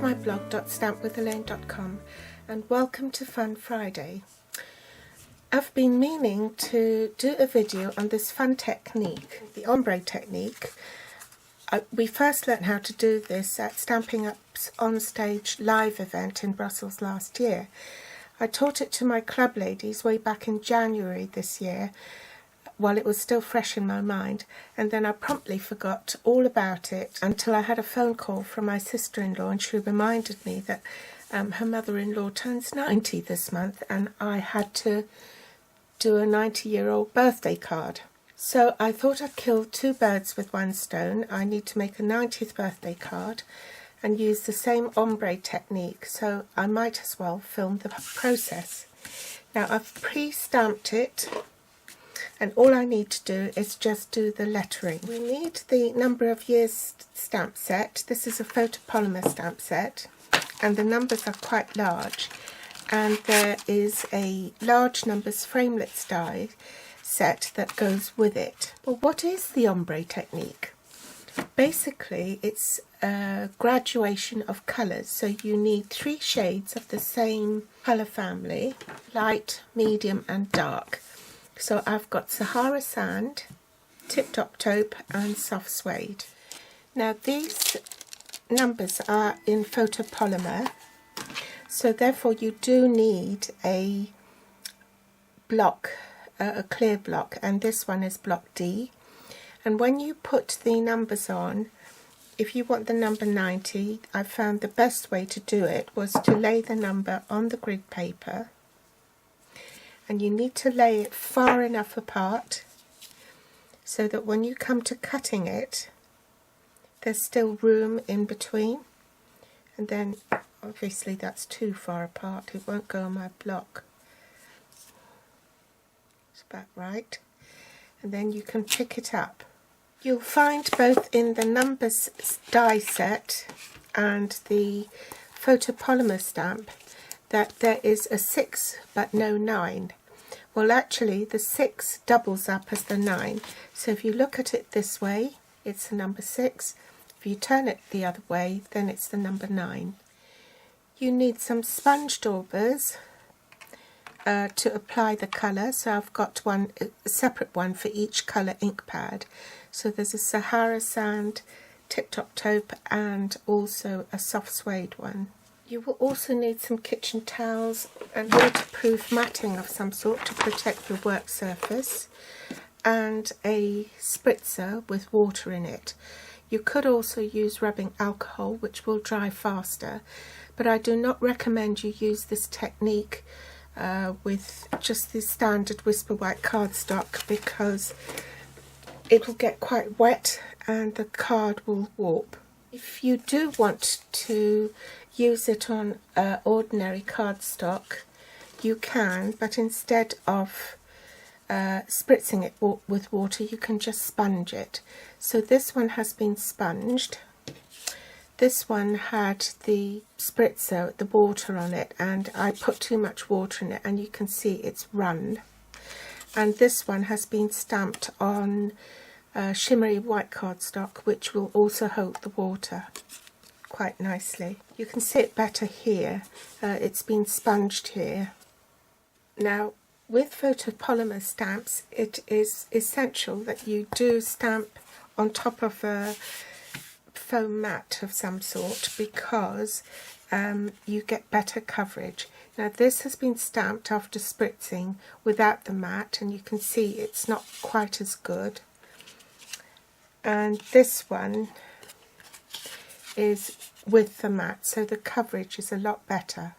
to my blog .stampwithelaine.com and welcome to Fun Friday. I've been meaning to do a video on this fun technique, the ombre technique. We first learnt how to do this at Stampin' Up's on-stage live event in Brussels last year. I taught it to my club ladies way back in January this year, while it was still fresh in my mind, and then I promptly forgot all about it until I had a phone call from my sister-in-law, and she reminded me that her mother-in-law turns 90 this month and I had to do a 90-year-old birthday card. So I thought I'd kill two birds with one stone. I need to make a 90th birthday card and use the same ombre technique, so I might as well film the process. Now I've pre-stamped it, and all I need to do is just do the lettering. We need the number of years stamp set. This is a photopolymer stamp set, and the numbers are quite large. And there is a large numbers framelits die set that goes with it. Well, what is the ombre technique? Basically, it's a graduation of colours. So you need 3 shades of the same colour family: light, medium and dark. So I've got Sahara Sand, Tip Top Taupe and Soft Suede. Now these numbers are in photopolymer, so therefore you do need a block, a clear block, and this one is block D. And when you put the numbers on, if you want the number 90, I found the best way to do it was to lay the number on the grid paper. And you need to lay it far enough apart so that when you come to cutting it, there's still room in between. And then obviously that's too far apart, it won't go on my block. It's about right. And then you can pick it up. You'll find both in the numbers die set and the photopolymer stamp that there is a 6 but no 9. Well, actually the 6 doubles up as the 9. So if you look at it this way, it's the number 6. If you turn it the other way, then it's the number 9. You need some sponge daubers to apply the colour. So I've got a separate one for each colour ink pad. So there's a Sahara Sand, Tip Top Taupe and also a Soft Suede one. You will also need some kitchen towels and waterproof matting of some sort to protect your work surface, and a spritzer with water in it. You could also use rubbing alcohol, which will dry faster, but I do not recommend you use this technique with just the standard Whisper White cardstock, because it will get quite wet and the card will warp. If you do want to use it on ordinary cardstock, you can, but instead of spritzing it with water, you can just sponge it. So this one has been sponged. This one had the spritzer, the water on it, and I put too much water in it, and you can see it's run. And this one has been stamped on shimmery white cardstock, which will also hold the water quite nicely. You can see it better here. It's been sponged here. Now with photopolymer stamps, it is essential that you do stamp on top of a foam mat of some sort, because you get better coverage. Now this has been stamped after spritzing without the mat, and you can see it's not quite as good. And this one is with the mat, so the coverage is a lot better.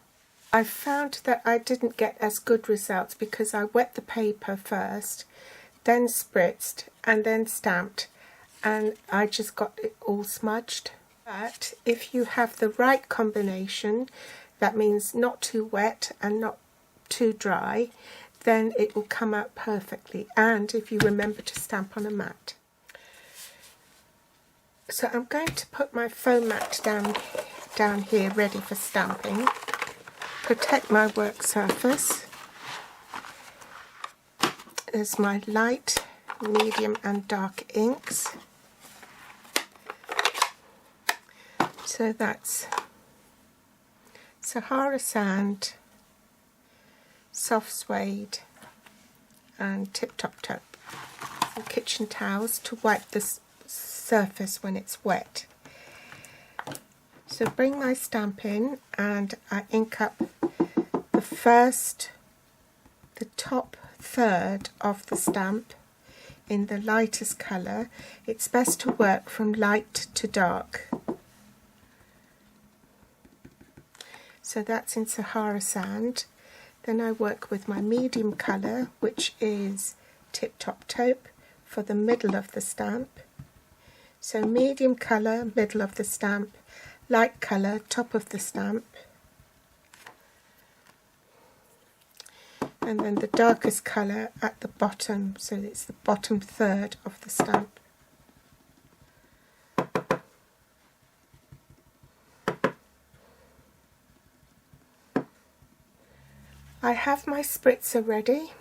I found that I didn't get as good results because I wet the paper first, then spritzed and then stamped, and I just got it all smudged. But if you have the right combination, that means not too wet and not too dry, then it will come out perfectly, and if you remember to stamp on a mat. So I'm going to put my foam mat down here ready for stamping. Protect my work surface. There's my light, medium and dark inks. So that's Sahara sand, soft suede and tip-top taupe, and kitchen towels to wipe the surface when it's wet. So bring my stamp in and I ink up the top third of the stamp in the lightest colour. It's best to work from light to dark. So that's in Sahara sand. Then I work with my medium colour, which is tip-top taupe, for the middle of the stamp. So medium colour, middle of the stamp, light colour, top of the stamp. And then the darkest colour at the bottom, so it's the bottom third of the stamp. I have my spritzer ready,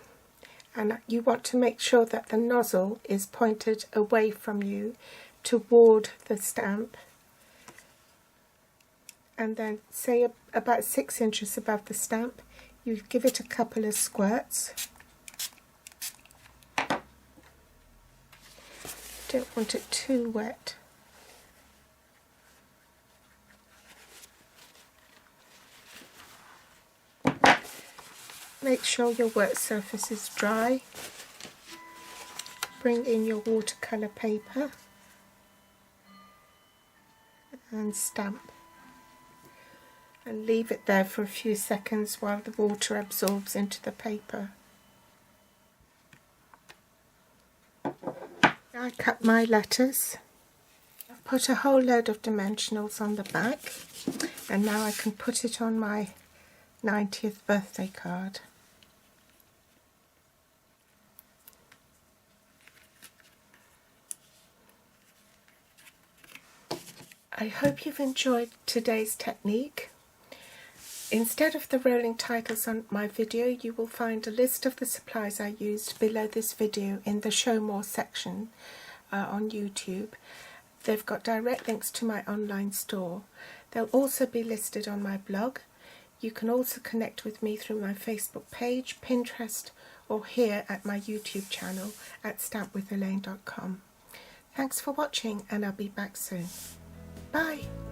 and you want to make sure that the nozzle is pointed away from you toward the stamp, and then say about 6 inches above the stamp you give it a couple of squirts. Don't want it too wet. Make sure your work surface is dry. Bring in your watercolour paper and stamp, and leave it there for a few seconds while the water absorbs into the paper. I cut my letters. I've put a whole load of dimensionals on the back, and now I can put it on my 90th birthday card. I hope you've enjoyed today's technique. Instead of the rolling titles on my video, you will find a list of the supplies I used below this video in the Show More section on YouTube. They've got direct links to my online store. They'll also be listed on my blog. You can also connect with me through my Facebook page, Pinterest, or here at my YouTube channel at stampwithelaine.com. Thanks for watching, and I'll be back soon. Bye!